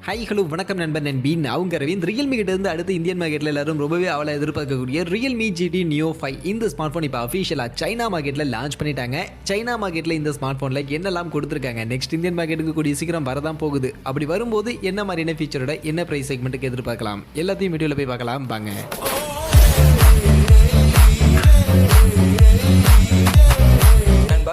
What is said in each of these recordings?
Hi hello வணக்கம் நண்பன் நண்பீன் அவங்க ரவீந்த் ரியல்மி கிட்ட இருந்து அடுத்து இந்தியன் மார்க்கெட்டில் எல்லாரும் ரொம்பவே அவளை எதிர்பார்க்கக்கூடிய ரியல்மி GT Neo 5 இந்த ஸ்மார்ட் ஃபோன் இப்போ அஃபிஷியலாக சைனா மார்க்கெட்டில் லான்ச் பண்ணிட்டாங்க. சைனா மார்க்கெட்டில் இந்த ஸ்மார்ட் ஃபோனில் என்னெல்லாம் கொடுத்துருக்காங்க, நெக்ஸ்ட் இந்தியன் மார்க்கெட்டுக்கு கூடிய சீக்கிரம் வரதான் போகுது. அப்படி வரும்போது என்ன மாதிரியான ஃபீச்சரோட என்ன ப்ரைஸ் செக்மெண்ட்டுக்கு எதிர்பார்க்கலாம், எல்லாத்தையும் வீடியோவில் போய் பார்க்கலாம் வாங்க.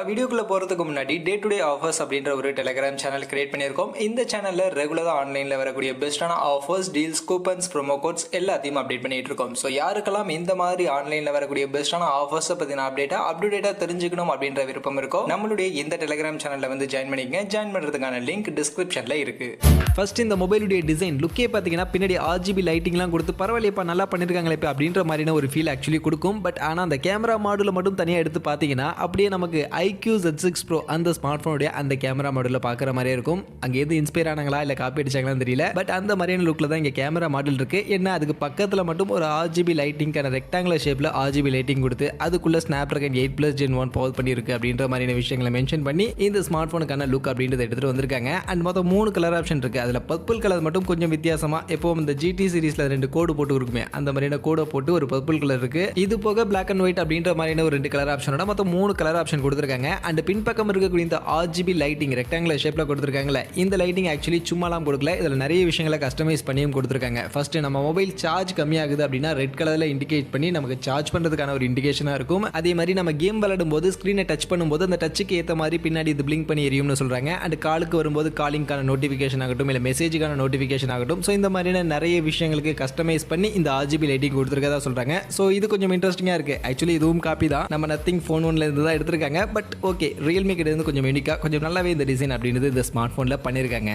வீடியோக்குள்ள போகிறதுக்கு முன்னாடி டே டு டே ஆஃபர்ஸ் அப்படின்ற ஒரு டெலிகிராம் சேனல் கிரியேட் பண்ணியிருக்கோம். இந்த சேனலில் ரெகுலராக ஆன்லைனில் வரக்கூடிய பெஸ்ட்டான offers, deals, coupons, promo quotes எல்லாத்தையும் அப்டேட் பண்ணிட்டு இருக்கோம். ஸோ யாருக்கெல்லாம் இந்த மாதிரி ஆன்லைனில் வரக்கூடிய பெஸ்ட்டான ஆஃபர்ஸை பற்றின அப்டேட்டாக தெரிஞ்சுக்கணும் அப்படின்ற விருப்பம் இருக்கோ நம்மளுடைய இந்த டெலிகிராம் சேனலில் வந்து ஜாயின் பண்ணிக்கங்க. ஜாயின் பண்ணுறதுக்கான லிங்க் டிஸ்கிரிப்ஷனில் இருக்குது. ஃபர்ஸ்ட் இந்த மொபைலுடைய டிசைன் லுக்கே பார்த்தீங்கன்னா பின்னாடி RGB லைட்டிங்லாம் கொடுத்து பரவாயில்லைப்பா நல்லா பண்ணியிருக்காங்களே இப்போ அப்படின்ற மாதிரியான ஒரு ஃபீல் ஆக்சுவலி கொடுக்கும். பட் ஆனால் அந்த கேமரா மாடலை மட்டும் தனியாக எடுத்து பார்த்தீங்கன்னா அப்படியே நமக்கு iQoo Z6 Pro அந்த ஸ்மார்ட் ஃபோனுடைய அந்த கேமரா மாடலில் பார்க்குற மாதிரியே இருக்கும். அங்கே எது இன்ஸ்பயர் ஆனாங்களா இல்லை காப்பி அடிச்சாங்களான்னு தெரியல. பட் அந்த மாதிரியான லுக்கில் தான் இங்கே கேமரா மாடல் இருக்குது. என்ன அதுக்கு பக்கத்தில் மட்டும் ஒரு RGB லைட்டிங்கான ரெக்டாங்குலர் ஷேப்பில் RGB லைட்டிங் கொடுத்து அதுக்குள்ளே Snapdragon 8+ Gen 1 பவர் பண்ணியிருக்கு அப்படின்ற மாதிரியான விஷயங்களை மென்ஷன் பண்ணி இந்த ஸ்மார்ட் ஃபோனுக்கான லுக் அப்படின்றத எடுத்துகிட்டு வந்திருக்காங்க. அண்ட் மொத்தம் 3 கலர் ஆப்ஷன் இருக்குது. அதில் பர்பிள் கலர் மட்டும் கொஞ்சம் வித்தியாசமாக, எப்போவும் இந்த GT சீரிஸில் 2 கோடு போட்டு இருக்குமே அந்த மாதிரியான கோடை போட்டு ஒரு பர்பிள் கலர் இருக்குது. இது போக பிளாக் அண்ட் ஒயிட் அப்படின்ற மாதிரியான ஒரு 2 கலர் ஆப்ஷனோட மொத்தம் 3 கலர் ஆப்ஷன் கொடுத்துருக்காங்க. அண்ட் பின்பக்கம் இருக்கக்கூடிய இந்த RGB லைட்டிங் ரெக்டாங்குலர் ஷேப்ல கொடுத்துருக்காங்கல்ல, இந்த லைட்டிங் ஆக்சுவலி சும்மாலாம் கொடுக்கல. இதில் நிறைய விஷயங்களை கஸ்டமைஸ் பண்ணியும் கொடுத்துருக்காங்க. ஃபர்ஸ்ட் நம்ம மொபைல் சார்ஜ் கம்மியாகுது அப்படின்னா ரெட் கலரில் இண்டிகேட் பண்ணி நமக்கு சார்ஜ் பண்ணுறதுக்கான ஒரு இண்டிகேஷனாக இருக்கும். அதே மாதிரி நம்ம கேம் விளையாடும் போது ஸ்க்ரீனை டச் பண்ணும்போது அந்த டச்சுக்கு ஏற்ற மாதிரி பின்னாடி இது பிளிங்க் பண்ணி எரியும்னு சொல்கிறாங்க. அண்ட் காலுக்கு வரும்போது காலிங்கான நோட்டிஃபிகேஷன் ஆகட்டும் இல்லை மெசேஜுக்கான நோட்டிஃபிகேஷன் ஆகட்டும், ஸோ இந்த மாதிரியான நிறைய விஷயங்களுக்கு கஸ்டமைஸ் பண்ணி இந்த RGB லைட்டிங் கொடுத்துருக்கதா சொல்கிறாங்க. ஸோ இது கொஞ்சம் இன்ட்ரெஸ்டிங்காக இருக்குது. ஆக்சுவலி இதுவும் காப்பி தான், நம்ம நத்திங் ஃபோன் ஒன்ல இருந்து தான் எடுத்திருக்காங்க. பட் ஓகே, ரியல்மி கிட்ட இருந்து கொஞ்சம் யூனிக்காக கொஞ்சம் நல்லாவே இந்த டிசைன் அப்படின்றது இந்த ஸ்மார்ட் ஃபோனில் பண்ணியிருக்காங்க.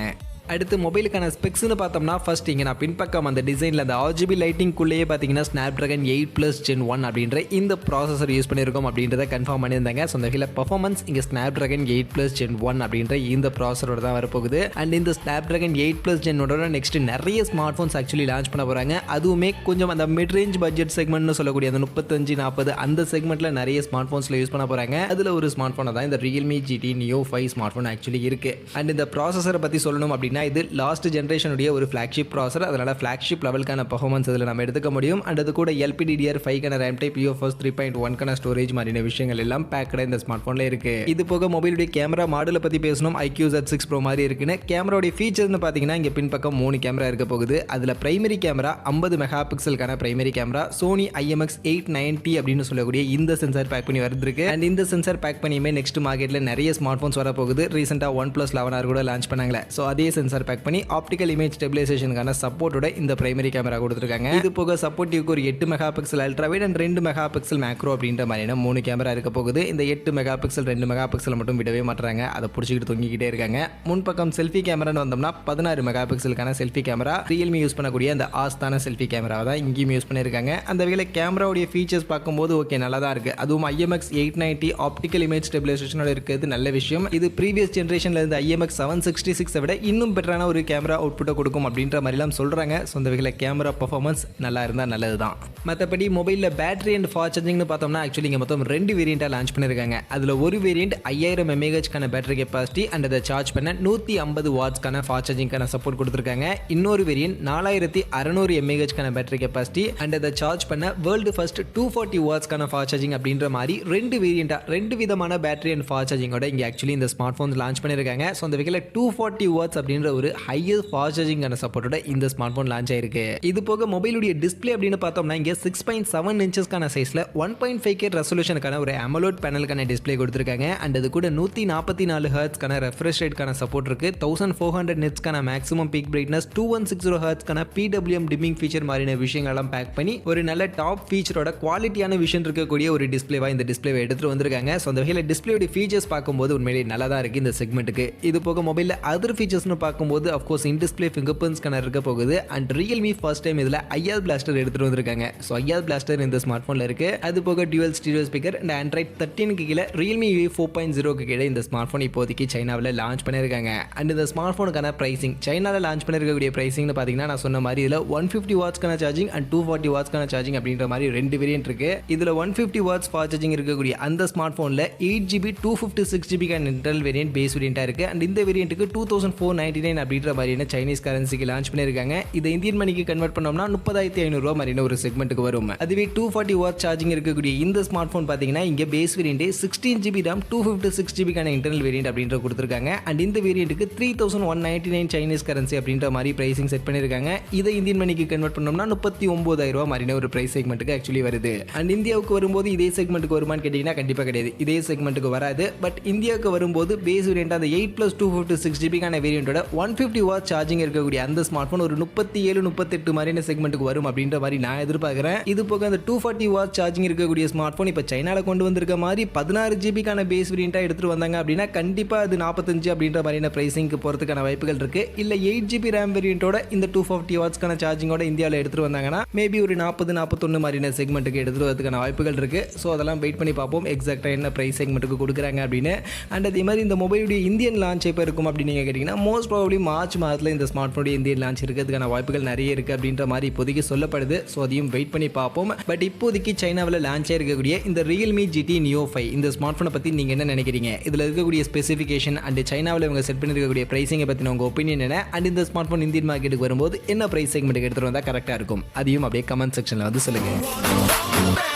அடுத்து மொபைலுக்கான ஸ்பெக்ஸ்னு பார்த்தோம்னா ஃபர்ஸ்ட் இங்கே நான் பின்பக்கம் அந்த டிசைனில் அந்த RGB லைட்டிங்குள்ளேயே பார்த்தீங்கன்னா Snapdragon 8+ Gen 1 அப்படின்ற இந்த ப்ராசஸர் யூஸ் பண்ணியிருக்கோம் அப்படின்றத கன்ஃபார்ம் பண்ணியிருந்தாங்க. ஸோ அந்த வகையில் பர்ஃபார்மன்ஸ் இங்கே Snapdragon 8+ Gen 1 அப்படின்ற இந்த ப்ராசஸரோட தான் வரப்போகுது. அண்ட் இந்த Snapdragon 8+ Gen 1 நெக்ஸ்ட் நிறைய ஸ்மார்ட் ஃபோன்ஸ் ஆக்சுவலி லான்ச் பண்ண போகிறாங்க. அதுவுமே கொஞ்சம் அந்த மிட் ரேஞ்ச் பட்ஜெட் செக்மெண்ட்னு சொல்லக்கூடிய அந்த 35-40 அந்த செக்மெண்ட்டில் நிறைய ஸ்மார்ட் ஃபோன்ஸில் யூஸ் பண்ண போகிறாங்க. அதில் ஒரு ஸ்மார்ட் ஃபோனை தான் இந்த Realme GT Neo 5 smart phone actually இருக்குது. அண்ட் இந்த ப்ராசஸரை பற்றி சொல்லணும் அப்படின்னா இது லாஸ்ட் ஜென்ரேஷனுடைய ஒரு ஃபிளாக்ஷிப் ப்ராசஸர். அதனால ஃபிளாக்ஷிப் லெவலுக்கான பர்ஃபார்மன்ஸ் இதில் நம்ம எடுத்துக்க முடியும். அண்ட் அது கூட LPDDR5 RAM type, UFS 3.1 storage மாதிரியான விஷயங்கள் எல்லாம் பேக்கடாக இந்த ஸ்மார்ட் ஃபோனில் இருக்கு. இது போக மொபைலுடைய கேமரா மாடலை பற்றி பேசணும். iQoo Z6 Pro மாதிரி இருக்குன்னு கேமராவுடைய ஃபீச்சர்ஸ்னு பார்த்தீங்கன்னா இங்கே பின்பக்கம் 3 கேமரா இருக்க போகுது. அதில் பிரைமரி கேமரா 50 மெகா பிக்சலுக்கான பிரைமரி கேமரா சோனி IMX890 அப்படின்னு சொல்லக்கூடிய இந்த சென்சார் பேக் பண்ணி வருது. அண்ட் இந்த சென்சார் பேக் பண்ணியுமே நெக்ஸ்ட் மார்க்கெட்டில் நிறைய ஸ்மார்ட் ஃபோன்ஸ் வர போகுது. ரீசெண்டாக OnePlus 11R கூட லான்ச் பண்ணாங்களே, ஸோ அதே சென்சார் பேக் பண்ணி ஆப்டிகல் இமேஜ் ஸ்டெபிலைசேஷனுக்கான சப்போர்ட்டோட இந்த பிரைமரி கேமரா கொடுத்துருக்காங்க. இது போக சப்போர்ட்டிவ்க்கு ஒரு 8 mega pixel ultra wide and 2 mega pixel macro அப்படின்ற மாதிரியான 3 கேமரா இருக்க போகுது. இந்த 8 மெகா பிக்சல் 2 மெகா பிக்சல் மட்டும் விடவே மாட்டாங்க, அதை பிடிச்சிக்கிட்டு தொங்கிக்கிட்டே இருக்காங்க. முன்பக்கம் செல்ஃபி கேமரான்னு வந்தோம்னா 16 மெகா பிக்சலுக்கான செல்ஃபி கேமரா, ரியல்மி யூஸ் பண்ணக்கூடிய அந்த ஆஸ்தான செல்ஃபி கேமராவை தான் இங்கேயும் யூஸ் பண்ணியிருக்காங்க. அந்த வகையில் கேமராவுடைய ஃபீச்சர்ஸ் பார்க்கும்போது ஓகே நல்லா தான் இருக்குது. அதுவும் IMX890 ஆப்டிகல் இமேஜ் ஸ்டெபிலைசேஷனோட இருக்கிறது நல்ல விஷயம். இது ப்ரீவியஸ் ஜென்ரேஷனில் இருந்த IMX766 விட இன்னும் பெட்டரான ஒரு கேமரா அவுட்புட்டை கொடுக்கும் அப்படின்ற மாதிரிலாம் சொல்கிறாங்க. ஸோ இந்த வகையில் கேமரா பர்ஃபார்மன்ஸ் நல்லா இருந்தால் நல்லது தான். மற்றபடி மொபைலில் பேட்டரி அண்ட் ஃபாஸ்ட் சார்ஜிங்னு பார்த்தோம்னா ஆக்சுவலி இங்கே மொத்தம் 2 வேரியண்ட்டாக லான்ச் பண்ணியிருக்காங்க. அதில் ஒரு variant 5000 mAh battery capacity and அதை சார்ஜ் பண்ண 150 வாட்ஸ்க்கான ஃபாஸ்ட் சார்ஜிங்கான சப்போர்ட் கொடுத்துருக்காங்க. இன்னொரு variant 4600 mAh battery capacity and அதை சார்ஜ் பண்ண வேர்ல்டு ஃபர்ஸ்ட் 240 வாட்ஸ்க்கான ஃபாஸ்ட் சார்ஜிங் அப்படின்ற மாதிரி 2 வேரியண்ட்டாக 2 விதமான பேட்டரி அண்ட் ஃபாஸ்ட் சார்ஜிங்கோட இங்கே ஆக்சுவலி இந்த ஸ்மார்ட் ஃபோன்ஸ் லான்ச் பண்ணியிருக்காங்க. ஸோ அந்த வகையில் 240 வாட்ஸ் அப்படின்ற ஒரு ஹையர் ஃபாஸ்ட் சார்ஜிங்கான சப்போர்ட்டோட இந்த ஸ்மார்ட் ஃபோன் லான்ச் ஆயிருக்கு. இது போக மொபைலுடைய டிஸ்பிளே அப்படின்னு பார்த்தோம்னா இங்கே 6.7 இன்ச்சஸ்க்கான சைஸ்ல 1.5K ரெசல்யூஷனுக்கான ஒரு AMOLED பேனலுக்கான டிஸ்பிளே கொடுத்துருக்காங்க. அண்ட் அது கூட 144 ஹெர்ட்ஸ்க்கான ரெஃப்ரெஷ் ரேட்கான சப்போர்ட் இருக்கு. 1400 நிட்ஸ்க்கான மேக்ஸிமம் பீக் பிரைட்னஸ், 2160 ஹெர்ட்ஸ்க்கான PWM டிமிங் ஃபீச்சர் மாதிரியான விஷயங்கள்லாம் பேக் பண்ணி ஒரு நல்ல டாப் ஃபீச்சரோட குவாலிட்டியான விஷன் இருக்கக்கூடிய ஒரு டிஸ்பிளேவா இந்த டிஸ்பிளேவை எடுத்துட்டு வந்திருக்காங்க. ஸோ அந்த வகையில் டிஸ்பிளேயோட ஃபீச்சர்ஸ் பார்க்கும்போது உண்மையிலேயே நல்லா தான் இருக்கு இந்த செக்மெண்ட்டுக்கு. இது போக மொபைலில் அதர் ஃபீச்சர்ஸ்னு பார்க்கும்போது of course in display finger print scanner இருக்க போகுது. அண்ட் ரியல்மி ஃபர்ஸ்ட் டைம் இதில் IR பிளாஸ்டர் எடுத்துட்டு வந்திருக்காங்க. ஸோ IR பிளாஸ்டர் இந்த ஸ்மார்ட் ஃபோனில் இருக்கு. அது போக dual stereo speaker and Android 13 கீழே ரியல்மி UI 4.0 கீழே இந்த ஸ்மார்ட் ஃபோன் இப்போதைக்கு சைனாவில் லான்ச் பண்ணியிருக்காங்க. அண்ட் இந்த ஸ்மார்ட் ஃபோனுக்கான பிரைசிங் சைனாவில் லான்ச் பண்ணிருக்கக்கூடிய பிரைசிங்னு பார்த்தீங்கன்னா நான் சொன்ன மாதிரி இதில் 150 வாட்ஸ்க்கான சார்ஜிங் அண்ட் 240 வாட்ஸ்க்கான சார்ஜிங் அப்படின்ற மாதிரி 2 வேரியன்ட் இருக்கு. இதில் 150 வாட்ஸ் ஃபாஸ்ட் சார்ஜிங் இருக்கக்கூடிய அந்த ஸ்மார்ட் ஃபோனில் 8GB 256GB internal variant base வேரியண்டாக இருக்கு. அண்ட் இந்த வேரியன்ட்டுக்கு 2499 199 அப்படின்ற மாதிரியான சைனீஸ் கரன்சிக்கு லான்ச் பண்ணியிருக்காங்க. இதை இந்தியன் மணிக்கு கன்வெர்ட் பண்ணோம்னா 30,500 ரூபா மாதிரியான ஒரு செக்மெண்ட்டுக்கு வரும். அதுவே 240 வாட் சார்ஜிங் இருக்கக்கூடிய இந்த ஸ்மார்ட் ஃபோன் பார்த்தீங்கன்னா இங்கே base variant 16GB RAM 256GB internal variant அப்படின்ற கொடுத்துருக்காங்க. அண்ட் இந்த வேரியன்ட்டுக்கு 3199 சைனீஸ் கரன்சி அப்படின்ற மாதிரி பிரைசிங் செட் பண்ணியிருக்காங்க. இதை இந்தியன் மணிக்கு கன்வெர்ட் பண்ணோம்னா 39,000 ரூபா மாதிரியான ஒரு பிரைஸ் செக்மெண்ட்டுக்கு ஆக்சுவலி வருது. அண்ட் இந்தியாவுக்கு வரும்போது இதே செக்மெண்ட்டுக்கு வருமானு கேட்டிங்கன்னா கண்டிப்பாக கிடையாது, இதே செக்மெண்ட்டுக்கு வராது. பட் இந்தியாவுக்கு வரும்போது பேஸ் வேரியன்ட் அந்த 8+256GB வேரியன்ட்டோட 150 வாட் சார்ஜிங் இருக்கக்கூடிய அந்த ஸ்மார்ட் ஃபோன் ஒரு 37-38 மாதிரியான செக்மெண்ட்டுக்கு வரும் அப்படின்ற மாதிரி நான் எதிர்பார்க்குறேன். இது போக அந்த 240 வாட் சார்ஜிங் இருக்கக்கூடிய ஸ்மார்ட் ஃபோன் இப்போ சைனால கொண்டு வந்திருக்க மாதிரி 16GB பேஸ் வேரியன்ட்டாக எடுத்துட்டு வந்தாங்க அப்படின்னா கண்டிப்பாக அது 45 அப்படின்ற மாதிரியான பிரைசிங்க்கு போகிறதுக்கான வாய்ப்புகள் இருக்கு. இல்லை 8GB RAM வேரியன்ட்டோட இந்த 240 வாட்ஸ்க்கான சார்ஜிங்கோட இந்தியாவில் எடுத்துட்டு வந்தாங்கன்னா மேபி ஒரு 40-41 மாதிரியான செக்மெண்ட்டுக்கு எடுத்துட்டு வரதுக்கான வாய்ப்புகள் இருக்கு. ஸோ அதெல்லாம் வெயிட் பண்ணி பார்ப்போம் எக்ஸாக்டாக என்ன பிரைஸ் செக்மெண்ட்டுக்கு கொடுக்குறாங்க அப்படின்னு. அண்ட் அதே மாதிரி இந்த மொபைலுடைய இந்தியன் லான்ச் எப்போ இருக்கும் அப்படின்னு நீங்கள் கேட்டிங்கன்னா மோஸ்ட் ப்ராபப்லி மார்ச் மாதத்தில் இந்த ஸ்மார்ட் ஃபோனுடைய இந்தியன் லான்ச் இருக்கிறதுக்கான வாய்ப்புகள் நிறைய இருக்குது அப்படின்ற மாதிரி இப்போதைக்கு சொல்லப்படுது. ஸோ அதையும் வெயிட் பண்ணி பார்ப்போம். பட் இப்போதைக்கு சைனாவில் லான்ச் ஆகிருக்கக்கூடிய இந்த Realme GT Neo 5 இந்த ஸ்மார்ட் ஃபோனை பற்றி நீங்கள் என்ன நினைக்கிறீங்க? இதில் இருக்கக்கூடிய ஸ்பெசிஃபிகேஷன் அண்ட் சைனாவில் இவங்க செட் பண்ணியிருக்கக்கூடிய ப்ரைஸிங்கை பற்றின உங்கள் ஒப்பீனியன் என்ன? அண்ட் இந்த ஸ்மார்ட் ஃபோன் இந்தியன் மார்க்கெட்டுக்கு வரும்போது என்ன ப்ரைஸ் செக்மெண்ட்டுக்கு எடுத்துகிட்டு வந்தால் கரெக்டாக இருக்கும்? அதையும் அப்படியே கமெண்ட் செக்ஷனில் வந்து சொல்லுங்கள்.